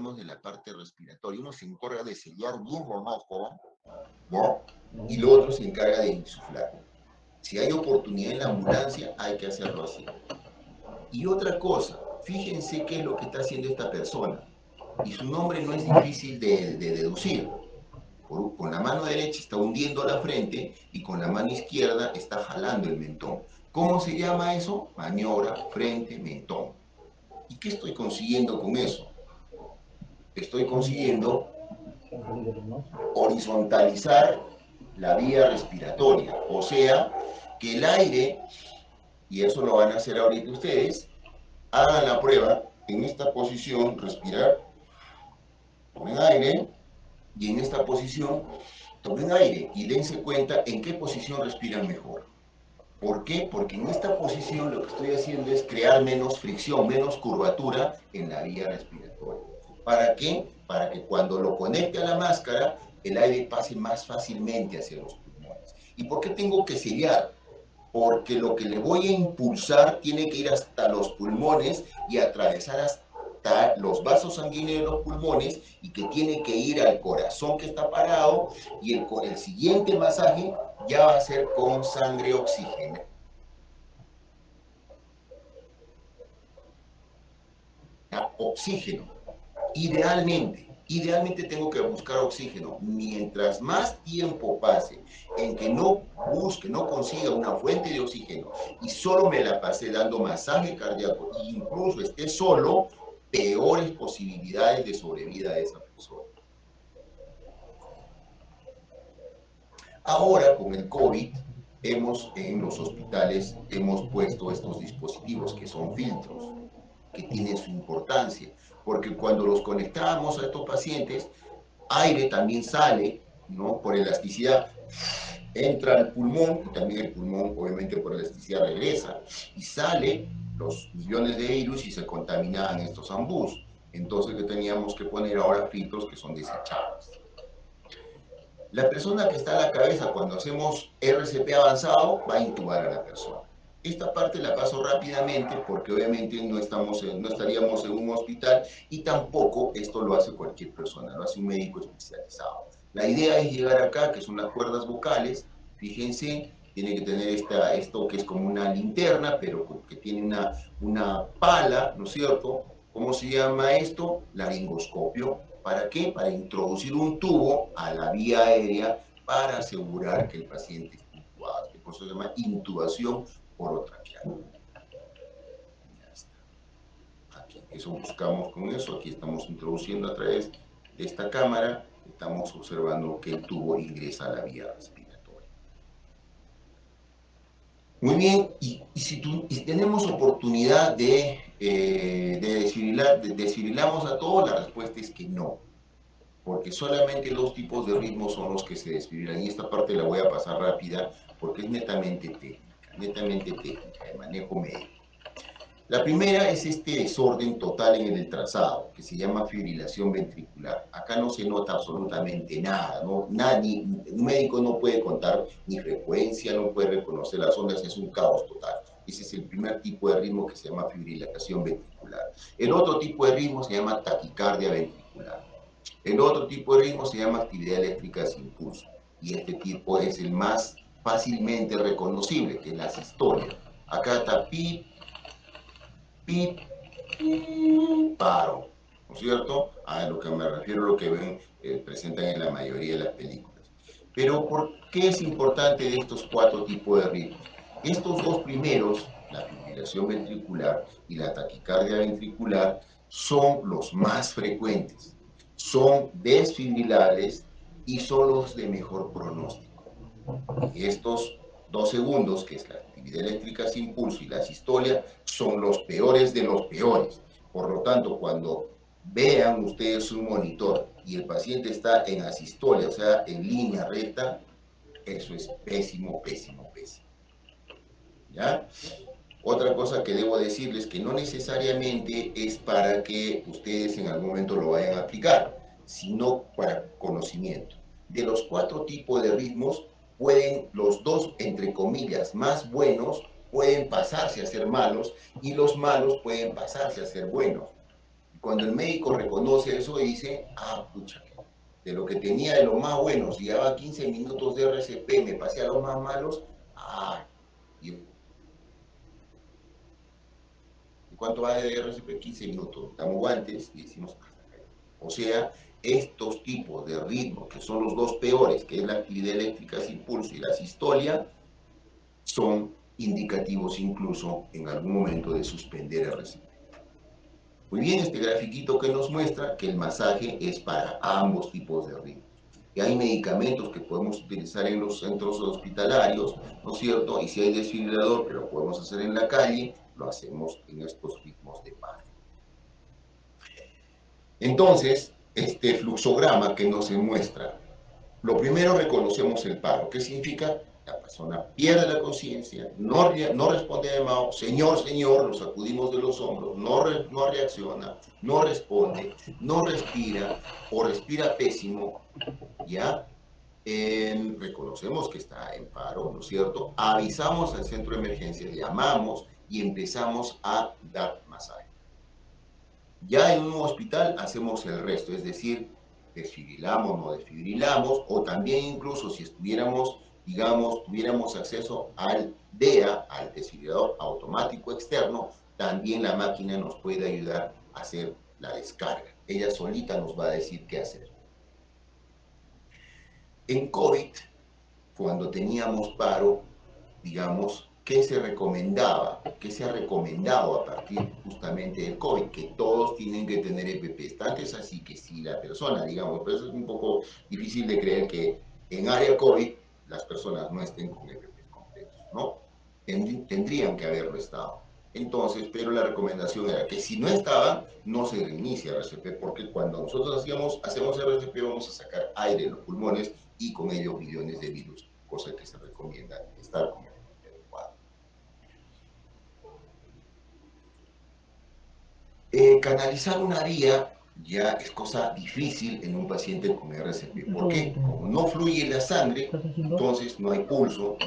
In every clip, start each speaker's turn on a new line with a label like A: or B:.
A: hablamos de la parte respiratoria. Uno se encarga de sellar bien la máscara, ¿ya? Y lo otro se encarga de insuflar. Si hay oportunidad en la ambulancia, hay que hacerlo así. Y otra cosa, fíjense qué es lo que está haciendo esta persona. Y su nombre no es difícil de deducir. Con la mano derecha está hundiendo la frente y con la mano izquierda está jalando el mentón. ¿Cómo se llama eso? Maniobra frente-mentón. ¿Y qué estoy consiguiendo con eso? Estoy consiguiendo horizontalizar la vía respiratoria, o sea, que el aire, y eso lo van a hacer ahorita ustedes, hagan la prueba en esta posición, respirar, tomen aire, y en esta posición tomen aire y dense cuenta en qué posición respiran mejor. ¿Por qué? Porque en esta posición lo que estoy haciendo es crear menos fricción, menos curvatura en la vía respiratoria. ¿Para qué? Para que cuando lo conecte a la máscara, el aire pase más fácilmente hacia los pulmones. ¿Y por qué tengo que sellar? Porque lo que le voy a impulsar tiene que ir hasta los pulmones y atravesar hasta los vasos sanguíneos de los pulmones y que tiene que ir al corazón que está parado y el siguiente masaje ya va a ser con sangre oxigenada. Oxígeno. Idealmente tengo que buscar oxígeno. Mientras más tiempo pase en que no busque, no consiga una fuente de oxígeno y solo me la pasé dando masaje cardíaco e incluso esté solo, peores posibilidades de sobrevida de esa persona. Ahora con el COVID, en los hospitales hemos puesto estos dispositivos que son filtros, que tienen su importancia, porque cuando los conectamos a estos pacientes, aire también sale, ¿no? Por elasticidad, entra al pulmón y también el pulmón, obviamente, por elasticidad regresa y sale los millones de virus y se contaminaban estos ambús. Entonces, ¿qué teníamos que poner ahora? Filtros que son desechables. La persona que está a la cabeza cuando hacemos RCP avanzado va a intubar a la persona. Esta parte la paso rápidamente porque obviamente no estaríamos en un hospital y tampoco esto lo hace cualquier persona, lo hace un médico especializado. La idea es llegar acá, que son las cuerdas vocales, fíjense, tiene que tener esto que es como una linterna, pero que tiene una pala, ¿no es cierto? ¿Cómo se llama esto? Laringoscopio. ¿Para qué? Para introducir un tubo a la vía aérea para asegurar que el paciente esté intubado. Por eso se llama intubación orotraqueal. Ya está. Aquí, eso buscamos con eso. Aquí estamos introduciendo a través de esta cámara, estamos observando que el tubo ingresa a la vía respiratoria. Muy bien, y si tenemos oportunidad de desfibrilar, desfibrilamos a todos, la respuesta es que no, porque solamente dos tipos de ritmos son los que se desfibrilan, y esta parte la voy a pasar rápida porque es netamente técnica, de manejo médico. La primera es este desorden total en el trazado, que se llama fibrilación ventricular. Acá no se nota absolutamente nada, ¿no? Un médico no puede contar ni frecuencia, no puede reconocer las ondas, es un caos total. Ese es el primer tipo de ritmo que se llama fibrilación ventricular. El otro tipo de ritmo se llama taquicardia ventricular. El otro tipo de ritmo se llama actividad eléctrica sin pulso. Y este tipo es el más fácilmente reconocible, que es la sistolia. Acá está pip, pip, paro, ¿no es cierto? A lo que me refiero, lo que ven, presentan en la mayoría de las películas. Pero ¿por qué es importante de estos cuatro tipos de ritmos? Estos dos primeros, la fibrilación ventricular y la taquicardia ventricular, son los más frecuentes, son desfibrilables y son los de mejor pronóstico. Y estos 2 segundos, que es la actividad eléctrica sin pulso y la sistolia, son los peores de los peores. Por lo tanto, cuando vean ustedes un monitor y el paciente está en asistolia, o sea, en línea recta, eso es pésimo, pésimo, pésimo. ¿Ya? Otra cosa que debo decirles que no necesariamente es para que ustedes en algún momento lo vayan a aplicar, sino para conocimiento. De los 4 tipos de ritmos, pueden los 2, entre comillas, más buenos, pueden pasarse a ser malos y los malos pueden pasarse a ser buenos. cuando el médico reconoce eso y dice, ah, pucha, de lo que tenía de lo más bueno, si llevaba 15 minutos de RCP, me pasé a los más malos, ah, ¿y cuánto va de RCP? 15 minutos. Damos guantes y decimos, hasta acá. O sea, estos tipos de ritmos, que son los dos peores, que es la actividad eléctrica sin pulso y la sistolia, son indicativos incluso en algún momento de suspender RCP. Muy bien, este grafiquito que nos muestra que el masaje es para ambos tipos de ritmos. Y hay medicamentos que podemos utilizar en los centros hospitalarios, ¿no es cierto? Y si hay desfibrilador que lo podemos hacer en la calle, lo hacemos en estos ritmos de paro. Entonces, este fluxograma que nos muestra, lo primero reconocemos el paro. ¿Qué significa? La persona pierde la conciencia, no responde de llamado, señor, señor, lo sacudimos de los hombros, no reacciona, no responde, no respira o respira pésimo, ¿ya? Reconocemos que está en paro, ¿no es cierto? Avisamos al centro de emergencia, llamamos y empezamos a dar masaje. Ya en un hospital hacemos el resto, es decir, desfibrilamos, no desfibrilamos, o también incluso si estuviéramos, digamos, tuviéramos acceso al DEA, al desfibrilador automático externo, también la máquina nos puede ayudar a hacer la descarga. Ella solita nos va a decir qué hacer. En COVID, cuando teníamos paro, digamos, ¿qué se recomendaba? ¿Qué se ha recomendado a partir justamente del COVID? Que todos tienen que tener EPP. Tanto es así que si la persona, digamos, pues es un poco difícil de creer que en área COVID las personas no estén con EPP completos, ¿no? Tendrían que haberlo estado. Entonces, pero la recomendación era que si no estaba, no se reinicia RCP, porque cuando nosotros hacemos RCP vamos a sacar aire en los pulmones y con ello millones de virus, cosa que se recomienda estar con el adecuado. Canalizar una vía ya es cosa difícil en un paciente con RCP. ¿Por qué? Como no fluye la sangre, entonces no hay pulso,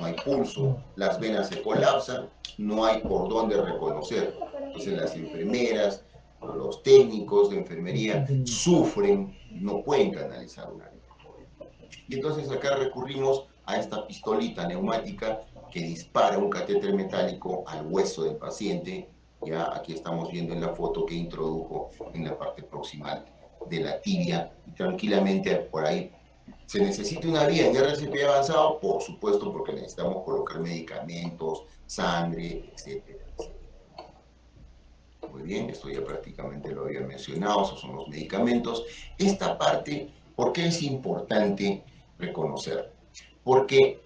A: las venas se colapsan, no hay por dónde reconocer. Entonces las enfermeras, los técnicos de enfermería sufren, no pueden canalizar una vía. Y entonces acá recurrimos a esta pistolita neumática que dispara un catéter metálico al hueso del paciente. Ya aquí estamos viendo en la foto que introdujo en la parte proximal de la tibia y tranquilamente por ahí. ¿Se necesita una vía en RCP avanzado? Por supuesto, porque necesitamos colocar medicamentos, sangre, etcétera, etcétera. Muy bien, esto ya prácticamente lo había mencionado, esos son los medicamentos. Esta parte, ¿por qué es importante reconocer? Porque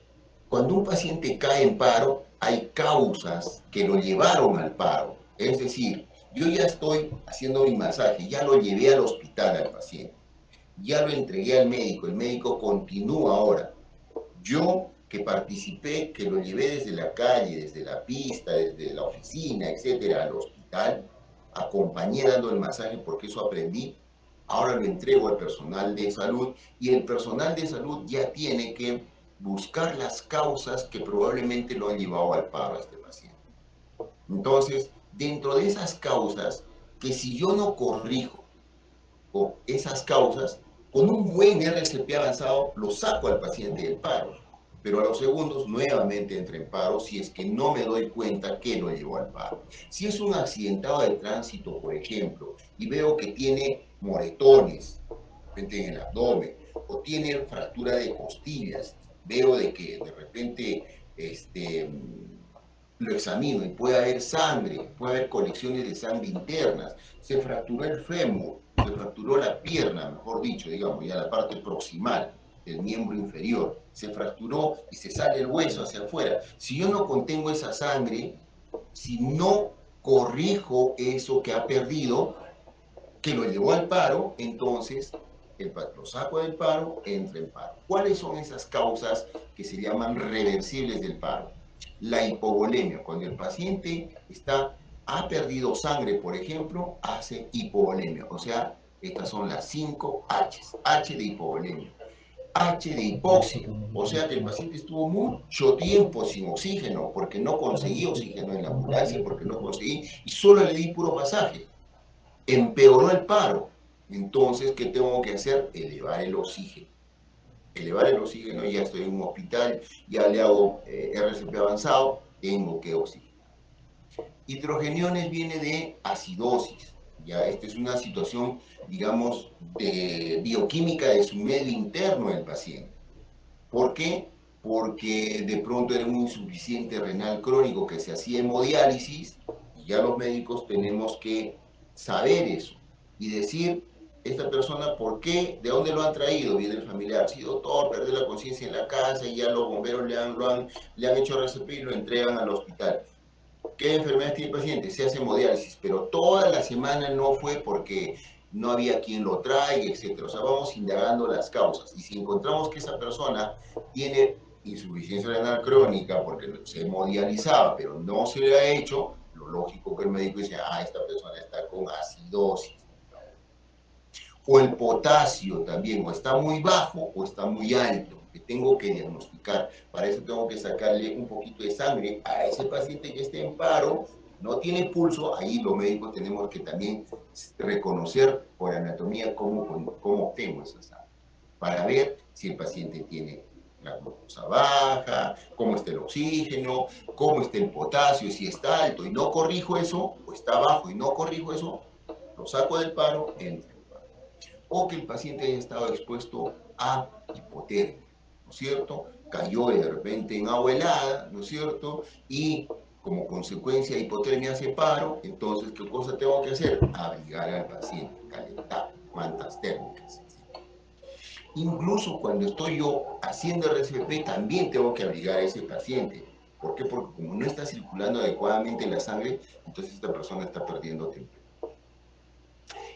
A: cuando un paciente cae en paro, hay causas que lo llevaron al paro. Es decir, yo ya estoy haciendo mi masaje, ya lo llevé al hospital al paciente, ya lo entregué al médico, el médico continúa ahora. Yo que participé, que lo llevé desde la calle, desde la pista, desde la oficina, etcétera, al hospital, acompañé dando el masaje porque eso aprendí, ahora lo entrego al personal de salud y el personal de salud ya tiene que buscar las causas que probablemente lo han llevado al paro a este paciente. Entonces, dentro de esas causas, que si yo no corrijo esas causas, con un buen RCP avanzado lo saco al paciente del paro, pero a los segundos nuevamente entra en paro si es que no me doy cuenta que lo llevó al paro. Si es un accidentado de tránsito, por ejemplo, y veo que tiene moretones, de repente en el abdomen, o tiene fractura de costillas, veo de que de repente lo examino y puede haber sangre, puede haber colecciones de sangre internas, se fracturó el fémur, se fracturó la pierna, mejor dicho, digamos, ya la parte proximal del miembro inferior, se fracturó y se sale el hueso hacia afuera. Si yo no contengo esa sangre, si no corrijo eso que ha perdido, que lo llevó al paro, entonces lo saco del paro, entra en paro. ¿Cuáles son esas causas que se llaman reversibles del paro? La hipovolemia, cuando el paciente ha perdido sangre, por ejemplo, hace hipovolemia. O sea, estas son las 5 H's. H de hipovolemia. H de hipoxia, o sea que el paciente estuvo mucho tiempo sin oxígeno, porque no conseguí oxígeno en la ambulancia, porque no conseguí, y solo le di puro pasaje. empeoró el paro. Entonces, ¿qué tengo que hacer? Elevar el oxígeno. Elevar el oxígeno, ya estoy en un hospital, ya le hago RCP avanzado, tengo que oxigenar. Hidrogeniones viene de acidosis. Ya, esta es una situación, digamos, de bioquímica de su medio interno del paciente. ¿Por qué? Porque de pronto era un insuficiente renal crónico que se hacía hemodiálisis y ya los médicos tenemos que saber eso y decir, esta persona, ¿por qué? ¿De dónde lo han traído? Viene el familiar, sí, doctor, perdió la conciencia en la casa y ya los bomberos le han hecho RCP y lo entregan al hospital. ¿Qué enfermedades tiene el paciente? Se hace hemodiálisis, pero toda la semana no fue porque no había quien lo traiga, etc. O sea, vamos indagando las causas. Y si encontramos que esa persona tiene insuficiencia renal crónica porque se hemodializaba, pero no se le ha hecho, lo lógico que el médico dice, esta persona está con acidosis. O el potasio también, o está muy bajo o está muy alto, que tengo que diagnosticar. Para eso tengo que sacarle un poquito de sangre a ese paciente que esté en paro, no tiene pulso, ahí los médicos tenemos que también reconocer por anatomía cómo obtengo esa sangre, para ver si el paciente tiene la glucosa baja, cómo está el oxígeno, cómo está el potasio, si está alto y no corrijo eso, o está bajo y no corrijo eso, lo saco del paro, entra. O que el paciente haya estado expuesto a hipotermia, ¿no es cierto? Cayó de repente en agua helada, ¿no es cierto? Y como consecuencia de hipotermia hace paro, entonces, ¿qué cosa tengo que hacer? Abrigar al paciente, calentar, mantas térmicas. Incluso cuando estoy yo haciendo RCP, también tengo que abrigar a ese paciente. ¿Por qué? Porque como no está circulando adecuadamente la sangre, entonces esta persona está perdiendo temperatura.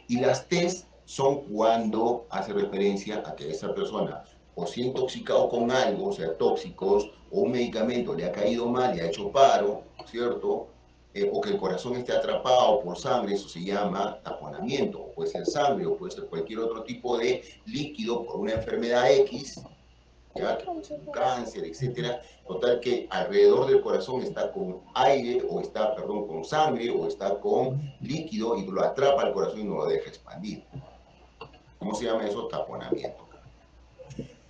A: Y las test son cuando hace referencia a que esa persona o se ha intoxicado con algo, o sea, tóxicos, o un medicamento le ha caído mal, le ha hecho paro, ¿cierto? O que el corazón esté atrapado por sangre, eso se llama taponamiento, o puede ser sangre, o puede ser cualquier otro tipo de líquido por una enfermedad X, ¿ya? Que puede ser un cáncer, etcétera. Total que alrededor del corazón está con aire, o está, perdón, con sangre, o está con líquido y lo atrapa al corazón y no lo deja expandir. ¿Cómo se llama eso? Taponamiento.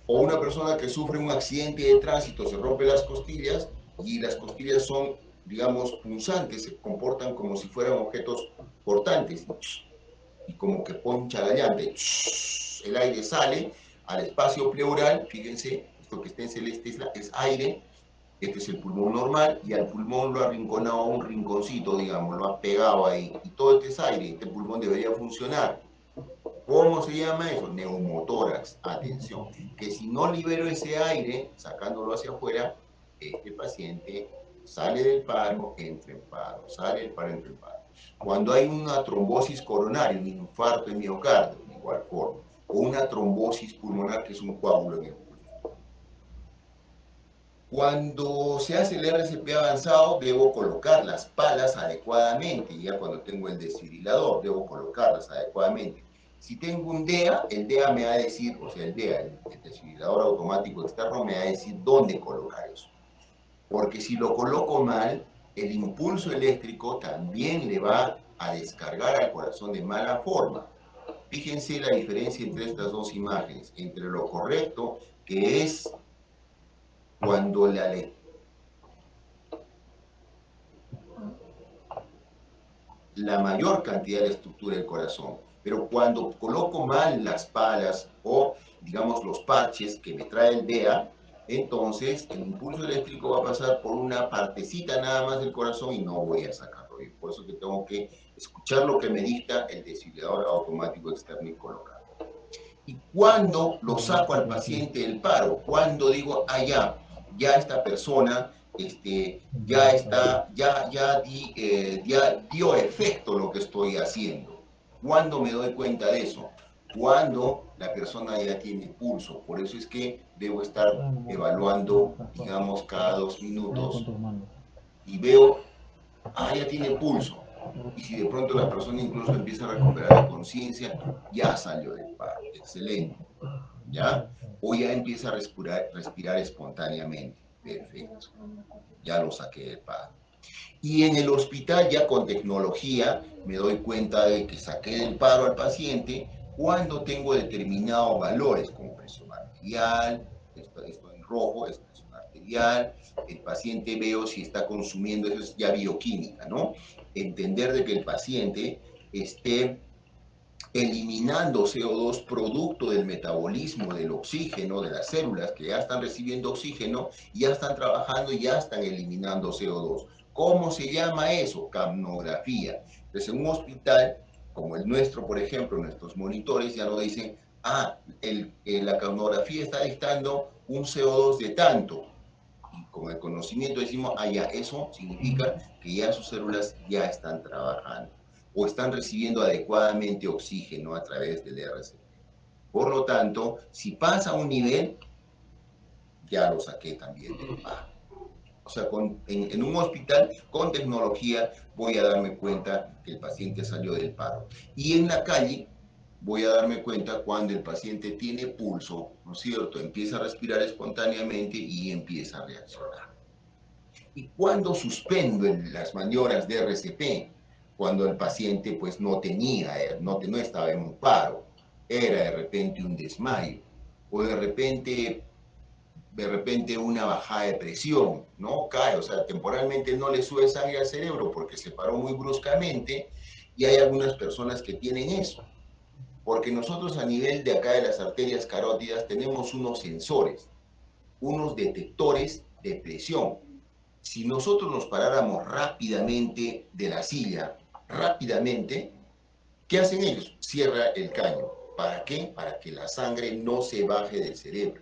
A: O una persona que sufre un accidente de tránsito, se rompe las costillas y las costillas son, digamos, punzantes, se comportan como si fueran objetos cortantes y como que poncha la llanta. El aire sale al espacio pleural, fíjense, esto que está en celeste es aire, este es el pulmón normal, y al pulmón lo ha arrinconado a un rinconcito, digamos, lo ha pegado ahí, y todo este es aire, este pulmón debería funcionar. ¿Cómo se llama eso? Neumotórax. Atención, que si no libero ese aire, sacándolo hacia afuera, este paciente sale del paro, entra en paro, sale del paro, entra en paro. Cuando hay una trombosis coronaria, un infarto de miocardio, de igual forma, o una trombosis pulmonar, que es un coágulo en el pulmón. Cuando se hace el RCP avanzado, debo colocar las palas adecuadamente. Ya cuando tengo el desfibrilador, debo colocarlas adecuadamente. Si tengo un DEA, el DEA me va a decir, o sea, el DEA, el desfibrilador automático externo, me va a decir dónde colocar eso. Porque si lo coloco mal, el impulso eléctrico también le va a descargar al corazón de mala forma. Fíjense la diferencia entre estas dos imágenes, entre lo correcto, que es cuando la mayor cantidad de estructura del corazón. Pero cuando coloco mal las palas o, digamos, los parches que me trae el DEA, entonces el impulso eléctrico va a pasar por una partecita nada más del corazón y no voy a sacarlo bien. Por eso que tengo que escuchar lo que me dicta el desfibrilador automático externo y colocarlo. Y cuando lo saco al paciente del paro, cuando digo, ya esta persona ya está, ya dio efecto lo que estoy haciendo. ¿Cuándo me doy cuenta de eso? Cuando la persona ya tiene pulso. Por eso es que debo estar evaluando, digamos, cada 2 minutos y veo, ya tiene pulso. Y si de pronto la persona incluso empieza a recuperar la conciencia, ya salió del paro. Excelente. ¿Ya? O ya empieza a respirar espontáneamente. Perfecto. Ya lo saqué del paro. Y en el hospital ya con tecnología me doy cuenta de que saqué del paro al paciente cuando tengo determinados valores como presión arterial, esto en rojo es presión arterial, el paciente veo si está consumiendo, eso es ya bioquímica, ¿no? Entender de que el paciente esté eliminando CO2 producto del metabolismo del oxígeno de las células que ya están recibiendo oxígeno, ya están trabajando y ya están eliminando CO2. ¿Cómo se llama eso? Capnografía. Entonces, en un hospital como el nuestro, por ejemplo, nuestros monitores ya nos dicen, la capnografía está dictando un CO2 de tanto. Y con el conocimiento decimos, ya, eso significa que ya sus células ya están trabajando o están recibiendo adecuadamente oxígeno a través del RCP. Por lo tanto, si pasa un nivel, ya lo saqué también del paro. O sea, en un hospital con tecnología voy a darme cuenta que el paciente salió del paro. Y en la calle voy a darme cuenta cuando el paciente tiene pulso, ¿no es cierto? Empieza a respirar espontáneamente y empieza a reaccionar. ¿Y cuándo suspendo las maniobras de RCP? Cuando el paciente pues no tenía, no estaba en un paro, era de repente un desmayo, o de repente una bajada de presión, ¿no? Cae, o sea, temporalmente no le sube sangre al cerebro porque se paró muy bruscamente, y hay algunas personas que tienen eso, porque nosotros a nivel de acá de las arterias carótidas tenemos unos sensores, unos detectores de presión. Si nosotros nos paráramos rápidamente de la silla, rápidamente, ¿qué hacen ellos? Cierra el caño. ¿Para qué? Para que la sangre no se baje del cerebro.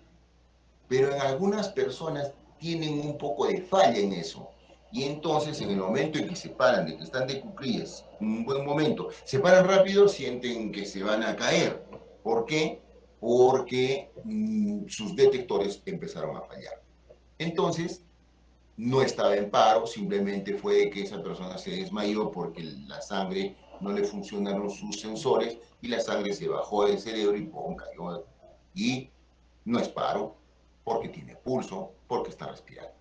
A: Pero en algunas personas tienen un poco de falla en eso. Y entonces, en el momento en que se paran, de que están de cuclillas, un buen momento, se paran rápido, sienten que se van a caer. ¿Por qué? Porque sus detectores empezaron a fallar. Entonces, no estaba en paro, simplemente fue que esa persona se desmayó porque la sangre no le funcionaron sus sensores y la sangre se bajó del cerebro y ¡pum! Cayó. Y no es paro, porque tiene pulso, porque está respirando.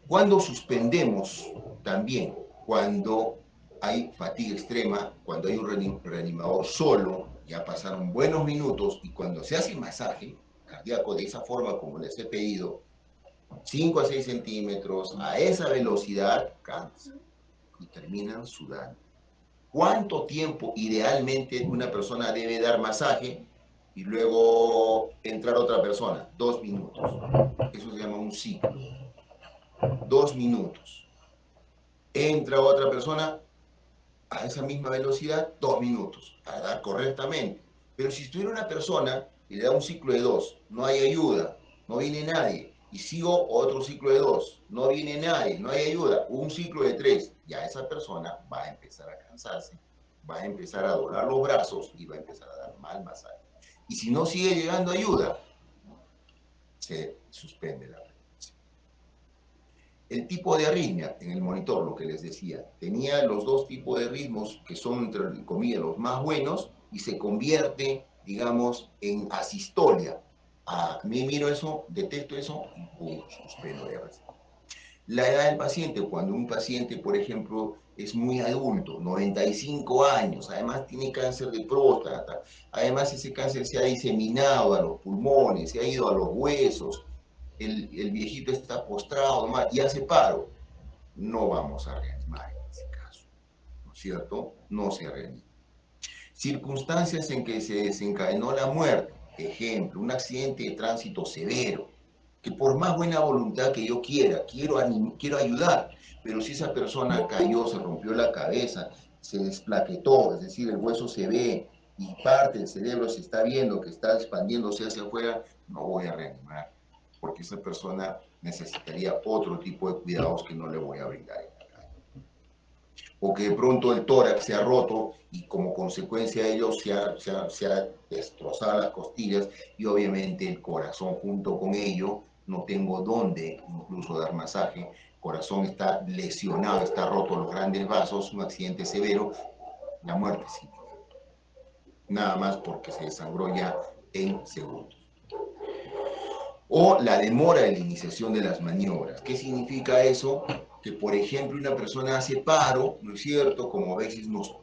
A: Cuando suspendemos también, cuando hay fatiga extrema, cuando hay un reanimador solo, ya pasaron buenos minutos, y cuando se hace masaje cardíaco de esa forma como les he pedido, 5 a 6 centímetros, a esa velocidad, cansan y terminan sudando. ¿Cuánto tiempo idealmente una persona debe dar masaje y luego entrar otra persona? 2 minutos. Eso se llama un ciclo. 2 minutos. Entra otra persona a esa misma velocidad, 2 minutos, para dar correctamente. Pero si estuviera una persona y le da un ciclo de 2, no hay ayuda, no viene nadie, y sigo otro ciclo de 2, no viene nadie, no hay ayuda, un ciclo de 3, ya esa persona va a empezar a cansarse, va a empezar a doblar los brazos y va a empezar a dar mal masaje. Y si no sigue llegando ayuda, se suspende la frecuencia. El tipo de arritmia en el monitor, lo que les decía, tenía los dos tipos de ritmos que son, entre comillas, los más buenos, y se convierte, digamos, en asistolia. A mí miro eso, detecto eso y pum, suspendo de RCP. La edad del paciente, cuando un paciente, por ejemplo, es muy adulto, 95 años, además tiene cáncer de próstata, además ese cáncer se ha diseminado a los pulmones, se ha ido a los huesos, el viejito está postrado nomás y hace paro, no vamos a reanimar en ese caso, ¿no es cierto? No se reanima. Circunstancias en que se desencadenó la muerte, ejemplo, un accidente de tránsito severo, que por más buena voluntad que yo quiero ayudar, pero si esa persona cayó, se rompió la cabeza, se desplaquetó, es decir, el hueso se ve y parte del cerebro se está viendo que está expandiéndose hacia afuera, no voy a reanimar, porque esa persona necesitaría otro tipo de cuidados que no le voy a brindar en la calle. O que de pronto el tórax se ha roto y como consecuencia de ello se ha destrozado las costillas y obviamente el corazón junto con ello, no tengo dónde incluso dar masaje, corazón está lesionado, está roto los grandes vasos, un accidente severo, la muerte sí. Nada más porque se desangró ya en segundos. O la demora de la iniciación de las maniobras. ¿Qué significa eso? que, por ejemplo, una persona hace paro, ¿no es cierto? Como a veces nos...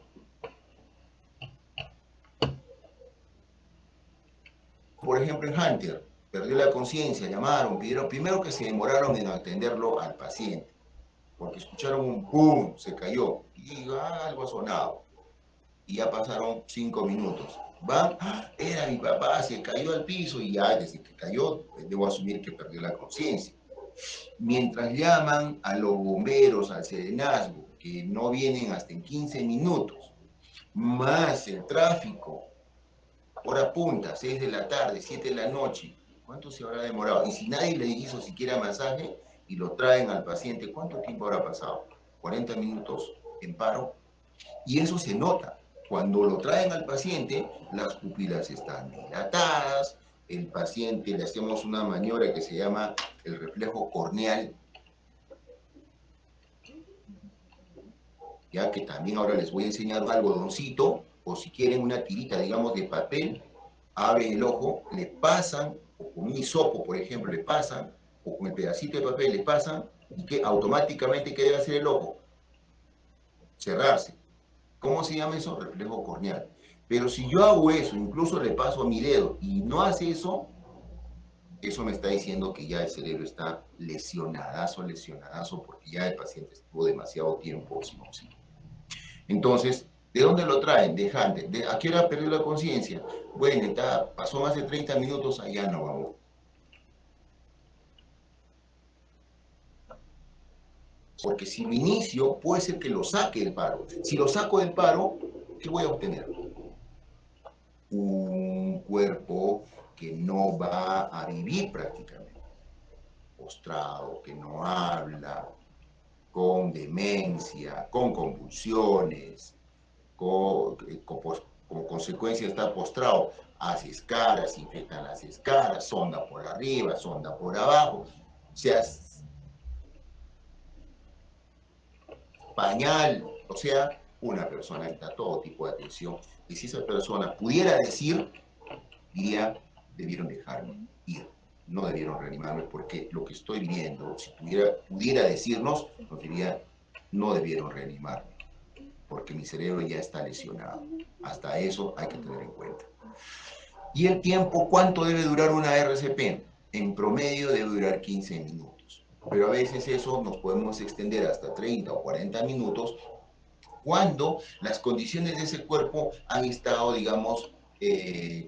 A: Por ejemplo, en Hunter, perdió la conciencia, llamaron, pidieron, primero que se demoraron en atenderlo al paciente, porque escucharon un pum, se cayó, y algo ha sonado, y ya pasaron 5 minutos. Van, era mi papá, se cayó al piso, y ya desde que cayó, debo asumir que perdió la conciencia. Mientras llaman a los bomberos, al serenazgo, que no vienen hasta en 15 minutos, más el tráfico, hora punta, 6 de la tarde, 7 de la noche, ¿cuánto se habrá demorado? Y si nadie le hizo siquiera masaje y lo traen al paciente, ¿cuánto tiempo habrá pasado? 40 minutos en paro. Y eso se nota. Cuando lo traen al paciente, las pupilas están dilatadas, el paciente le hacemos una maniobra que se llama el reflejo corneal, ya que también ahora les voy a enseñar un algodoncito, o si quieren una tirita, digamos, de papel, abren el ojo, le pasan, o con un hisopo, por ejemplo, le pasan, o con el pedacito de papel le pasan, y que automáticamente, ¿qué debe hacer el ojo? Cerrarse. ¿Cómo se llama eso? Reflejo corneal. Pero si yo hago eso, incluso le paso a mi dedo, y no hace eso, eso me está diciendo que ya el cerebro está lesionadazo, porque ya el paciente estuvo demasiado tiempo sin oxígeno. Entonces, ¿de dónde lo traen? De Hunter. ¿A qué hora perdió la conciencia? Bueno, pasó más de 30 minutos, allá no vamos. Porque si lo inicio, puede ser que lo saque del paro. Si lo saco del paro, ¿qué voy a obtener? Un cuerpo que no va a vivir prácticamente. Postrado, que no habla, con demencia, con convulsiones, como consecuencia de estar postrado, hace escaras, infectan las escaras, sonda por arriba, sonda por abajo, o sea, pañal, o sea, una persona necesita todo tipo de atención. Y si esa persona pudiera decir, diría, debieron dejarme ir, no debieron reanimarme, porque lo que estoy viendo, si pudiera decirnos, nos diría, no debieron reanimarme, porque mi cerebro ya está lesionado. Hasta eso hay que tener en cuenta. ¿Y el tiempo cuánto debe durar una RCP? En promedio debe durar 15 minutos. Pero a veces eso nos podemos extender hasta 30 o 40 minutos cuando las condiciones de ese cuerpo han estado, digamos,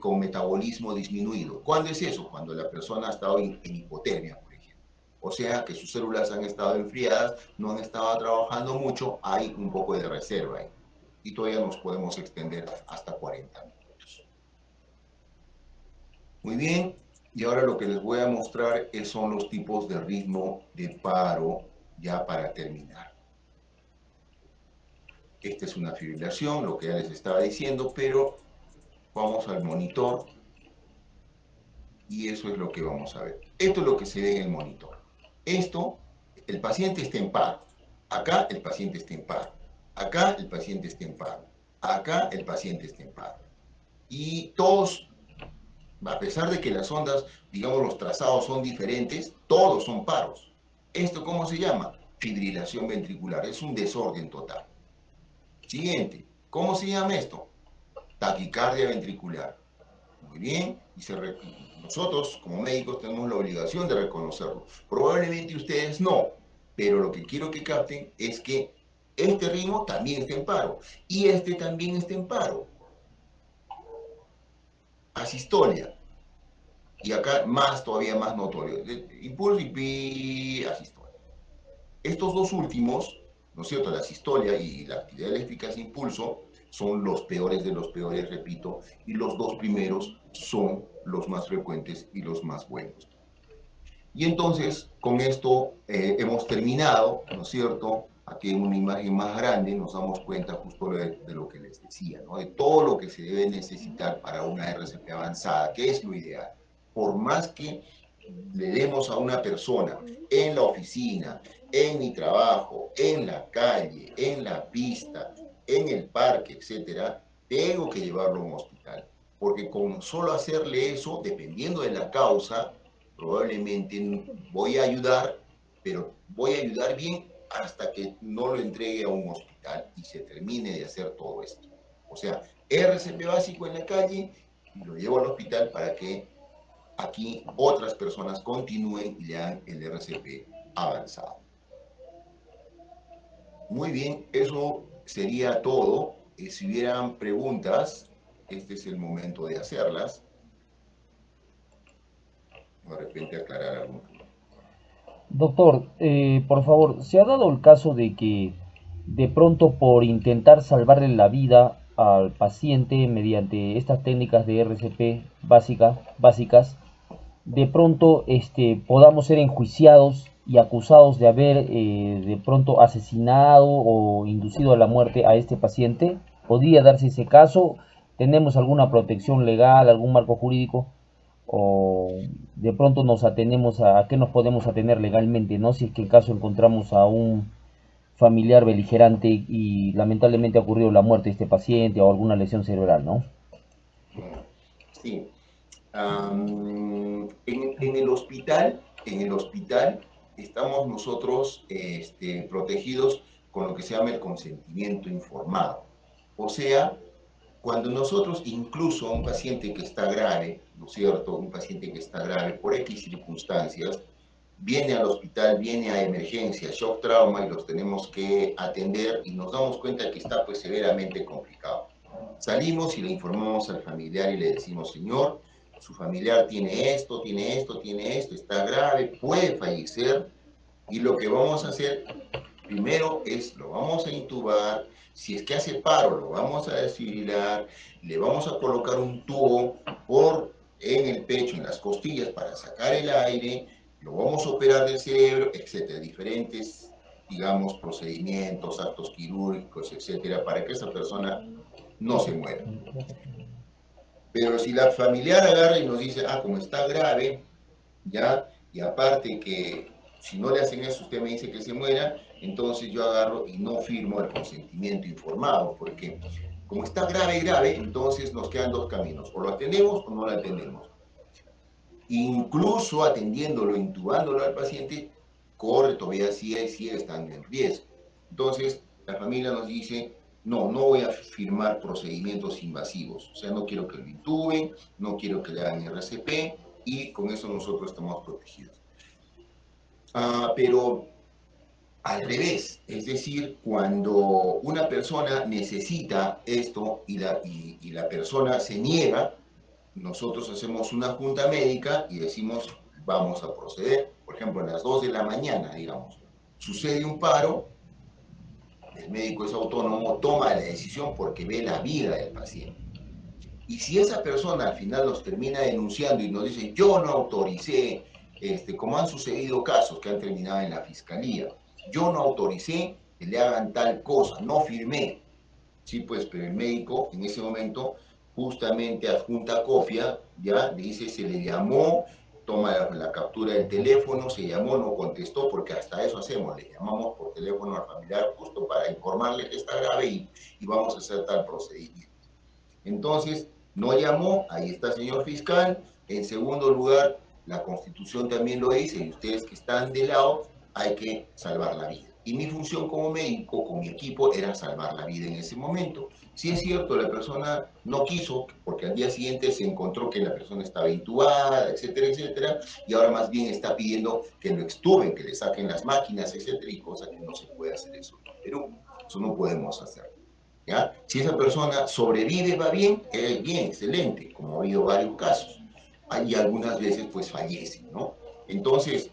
A: con metabolismo disminuido. ¿Cuándo es eso? Cuando la persona ha estado en hipotermia, por ejemplo. O sea, que sus células han estado enfriadas, no han estado trabajando mucho, hay un poco de reserva ahí. Y todavía nos podemos extender hasta 40 minutos. Muy bien, y ahora lo que les voy a mostrar son los tipos de ritmo de paro, ya para terminar. Esta es una fibrilación, lo que ya les estaba diciendo, pero vamos al monitor y eso es lo que vamos a ver. Esto es lo que se ve en el monitor. Esto, el paciente está en paro. Acá el paciente está en paro. Acá el paciente está en paro. Acá el paciente está en paro. Y todos, a pesar de que las ondas, digamos, los trazados son diferentes, todos son paros. ¿Esto cómo se llama? Fibrilación ventricular. Es un desorden total. Siguiente. ¿Cómo se llama esto? Taquicardia ventricular. Muy bien. Nosotros, como médicos, tenemos la obligación de reconocerlo. Probablemente ustedes no, pero lo que quiero que capten es que este ritmo también está en paro y este también está en paro. Asistolia. Y acá todavía más notorio. Impulso y asistolia. Estos dos últimos, ¿no es cierto? La asistolia y la actividad eléctrica sin impulso son los peores de los peores, repito, y los dos primeros son los más frecuentes y los más buenos. Y entonces, con esto hemos terminado, ¿no es cierto? Aquí en una imagen más grande nos damos cuenta justo de lo que les decía, ¿no? De todo lo que se debe necesitar para una RCP avanzada, que es lo ideal. Por más que le demos a una persona en la oficina, en mi trabajo, en la calle, en la pista, en el parque, etcétera, tengo que llevarlo a un hospital. Porque con solo hacerle eso, dependiendo de la causa, probablemente voy a ayudar, pero voy a ayudar bien hasta que no lo entregue a un hospital y se termine de hacer todo esto. O sea, RCP básico en la calle y lo llevo al hospital para que aquí otras personas continúen y le hagan el RCP avanzado. Muy bien, eso sería todo. Si hubieran preguntas, este es el momento de hacerlas. De repente aclarar algún punto.
B: Doctor, por favor, ¿se ha dado el caso de que de pronto por intentar salvarle la vida al paciente mediante estas técnicas de RCP básicas, de pronto podamos ser enjuiciados y acusados de haber de pronto asesinado o inducido a la muerte a este paciente? ¿Podría darse ese caso? ¿Tenemos alguna protección legal, algún marco jurídico? ¿O de pronto nos atenemos a qué nos podemos atener legalmente, ¿no? Si es que en caso encontramos a un familiar beligerante y lamentablemente ha ocurrido la muerte de este paciente o alguna lesión cerebral, ¿no?
A: Sí. En el hospital estamos nosotros protegidos con lo que se llama el consentimiento informado. O sea, cuando nosotros, incluso a un paciente que está grave, ¿no es cierto? Un paciente que está grave por X circunstancias, viene al hospital, viene a emergencia, shock trauma y los tenemos que atender y nos damos cuenta que está pues severamente complicado. Salimos y le informamos al familiar y le decimos, señor, su familiar tiene esto, tiene esto, tiene esto, está grave, puede fallecer y lo que vamos a hacer primero es, lo vamos a intubar, si es que hace paro, lo vamos a desfibrilar, le vamos a colocar un tubo en el pecho, en las costillas para sacar el aire, lo vamos a operar del cerebro, etcétera, diferentes, digamos, procedimientos, actos quirúrgicos, etcétera, para que esa persona no se muera. Pero si la familiar agarra y nos dice, como está grave, ya, y aparte que si no le hacen eso, usted me dice que se muera, entonces yo agarro y no firmo el consentimiento informado, porque como está grave, grave, entonces nos quedan dos caminos, o lo atendemos o no lo atendemos. Incluso atendiéndolo, intubándolo al paciente, corre, todavía sigue estando en riesgo. Entonces, la familia nos dice, no, no voy a firmar procedimientos invasivos, o sea, no quiero que lo intuben, no quiero que le hagan RCP, y con eso nosotros estamos protegidos. Pero al revés, es decir, cuando una persona necesita esto y la persona se niega, nosotros hacemos una junta médica y decimos, vamos a proceder. Por ejemplo, a las 2 de la mañana, digamos, sucede un paro, el médico es autónomo, toma la decisión porque ve la vida del paciente. Y si esa persona al final nos termina denunciando y nos dice, yo no autoricé, como han sucedido casos que han terminado en la fiscalía, yo no autoricé que le hagan tal cosa, no firmé. Sí, pues, pero el médico en ese momento justamente adjunta copia, ya, le dice, se le llamó, toma la captura del teléfono, se llamó, no contestó, porque hasta eso hacemos, le llamamos por teléfono al familiar justo para informarle que está grave y vamos a hacer tal procedimiento. Entonces, no llamó, ahí está, señor fiscal. En segundo lugar, la Constitución también lo dice, y ustedes que están de lado, hay que salvar la vida. Y mi función como médico, con mi equipo, era salvar la vida en ese momento. Si es cierto, la persona no quiso, porque al día siguiente se encontró que la persona estaba intubada, etcétera, etcétera, y ahora más bien está pidiendo que lo extuben, que le saquen las máquinas, etcétera, y cosa que no se puede hacer eso en Perú. Eso no podemos hacer. ¿Ya? Si esa persona sobrevive, va bien, bien, excelente, como ha habido varios casos. Y algunas veces pues fallecen, ¿no? Entonces,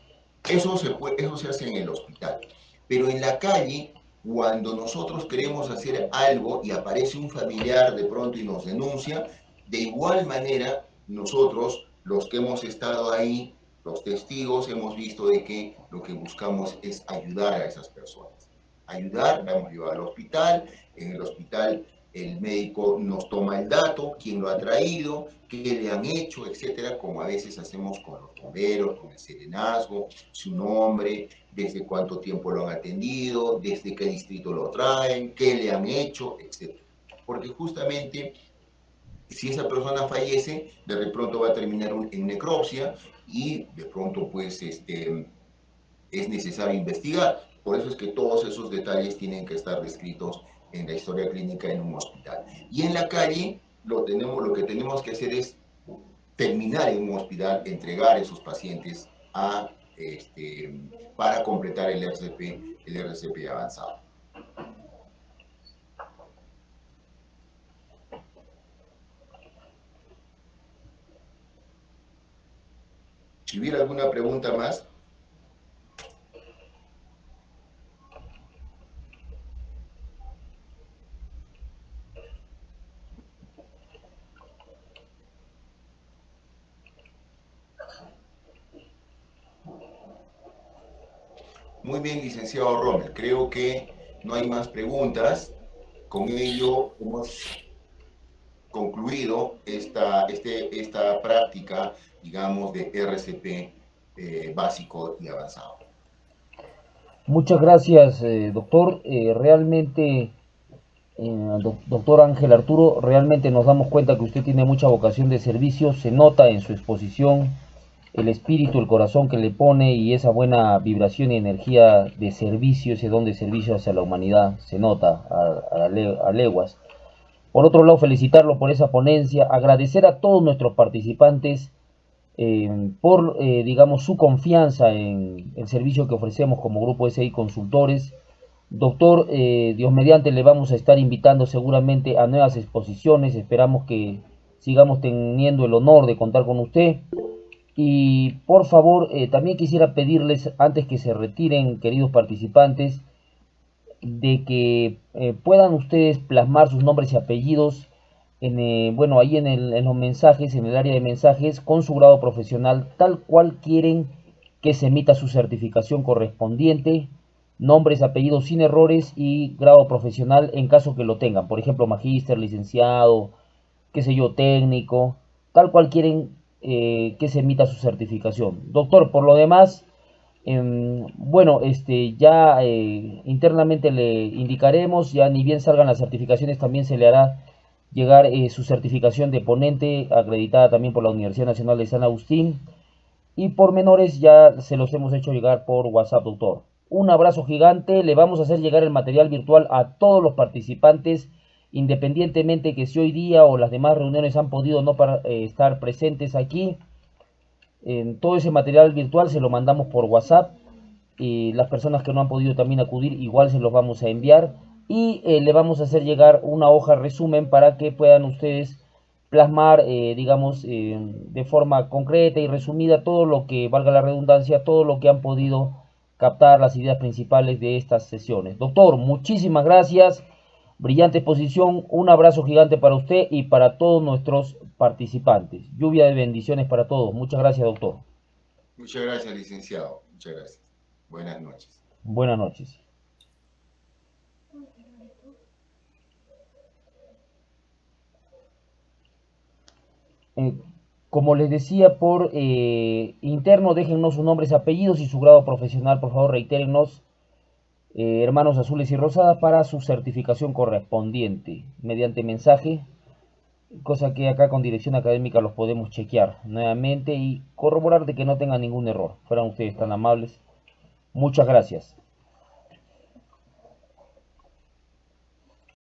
A: eso se hace en el hospital. Pero en la calle, cuando nosotros queremos hacer algo y aparece un familiar de pronto y nos denuncia, de igual manera nosotros, los que hemos estado ahí, los testigos, hemos visto de que lo que buscamos es ayudar a esas personas. Ayudar, la hemos llevado al hospital, en el hospital el médico nos toma el dato, quién lo ha traído, qué le han hecho, etcétera, como a veces hacemos con los bomberos, con el serenazgo, su nombre, desde cuánto tiempo lo han atendido, desde qué distrito lo traen, qué le han hecho, etcétera. Porque justamente si esa persona fallece, de pronto va a terminar en necropsia y de pronto pues es necesario investigar. Por eso es que todos esos detalles tienen que estar descritos en la historia clínica en un hospital. Y en la calle lo que tenemos que hacer es terminar en un hospital, entregar a esos pacientes para completar el RCP avanzado. Si hubiera alguna pregunta más. Muy bien, licenciado Rommel. Creo que no hay más preguntas. Con ello hemos concluido esta práctica, digamos, de RCP básico y avanzado.
B: Muchas gracias, doctor. Realmente, doctor Ángel Arturo, realmente nos damos cuenta que usted tiene mucha vocación de servicio, se nota en su exposición el espíritu, el corazón que le pone y esa buena vibración y energía de servicio, ese don de servicio hacia la humanidad, se nota a leguas. Por otro lado, felicitarlo por esa ponencia, agradecer a todos nuestros participantes por, digamos, su confianza en el servicio que ofrecemos como Grupo SI Consultores. Doctor, Dios mediante, le vamos a estar invitando seguramente a nuevas exposiciones. Esperamos que sigamos teniendo el honor de contar con usted. Y por favor, también quisiera pedirles, antes que se retiren, queridos participantes, de que puedan ustedes plasmar sus nombres y apellidos bueno, ahí en los mensajes, en el área de mensajes, con su grado profesional, tal cual quieren que se emita su certificación correspondiente, nombres, apellidos sin errores y grado profesional en caso que lo tengan. Por ejemplo, magíster, licenciado, qué sé yo, técnico, tal cual quieren que se emita su certificación. Doctor, por lo demás, bueno, ya internamente le indicaremos, ya ni bien salgan las certificaciones, también se le hará llegar su certificación de ponente, acreditada también por la Universidad Nacional de San Agustín. Y por menores ya se los hemos hecho llegar por WhatsApp, doctor. Un abrazo gigante, le vamos a hacer llegar el material virtual a todos los participantes, independientemente que si hoy día o las demás reuniones han podido no estar presentes aquí. En todo ese material virtual se lo mandamos por WhatsApp. Y las personas que no han podido también acudir, igual se los vamos a enviar. Y le vamos a hacer llegar una hoja resumen para que puedan ustedes plasmar, digamos, de forma concreta y resumida todo lo que, valga la redundancia, todo lo que han podido captar, las ideas principales de estas sesiones. Doctor, muchísimas gracias. Brillante exposición, un abrazo gigante para usted y para todos nuestros participantes. Lluvia de bendiciones para todos. Muchas gracias, doctor.
A: Muchas gracias, licenciado. Muchas gracias. Buenas noches.
B: Buenas noches. Eh, Como les decía, por interno, déjennos sus nombres, apellidos y su grado profesional. Por favor, reitérennos, hermanos azules y rosadas, para su certificación correspondiente mediante mensaje, cosa que acá con dirección académica los podemos chequear nuevamente y corroborar de que no tengan ningún error. Fueran ustedes tan amables. Muchas gracias.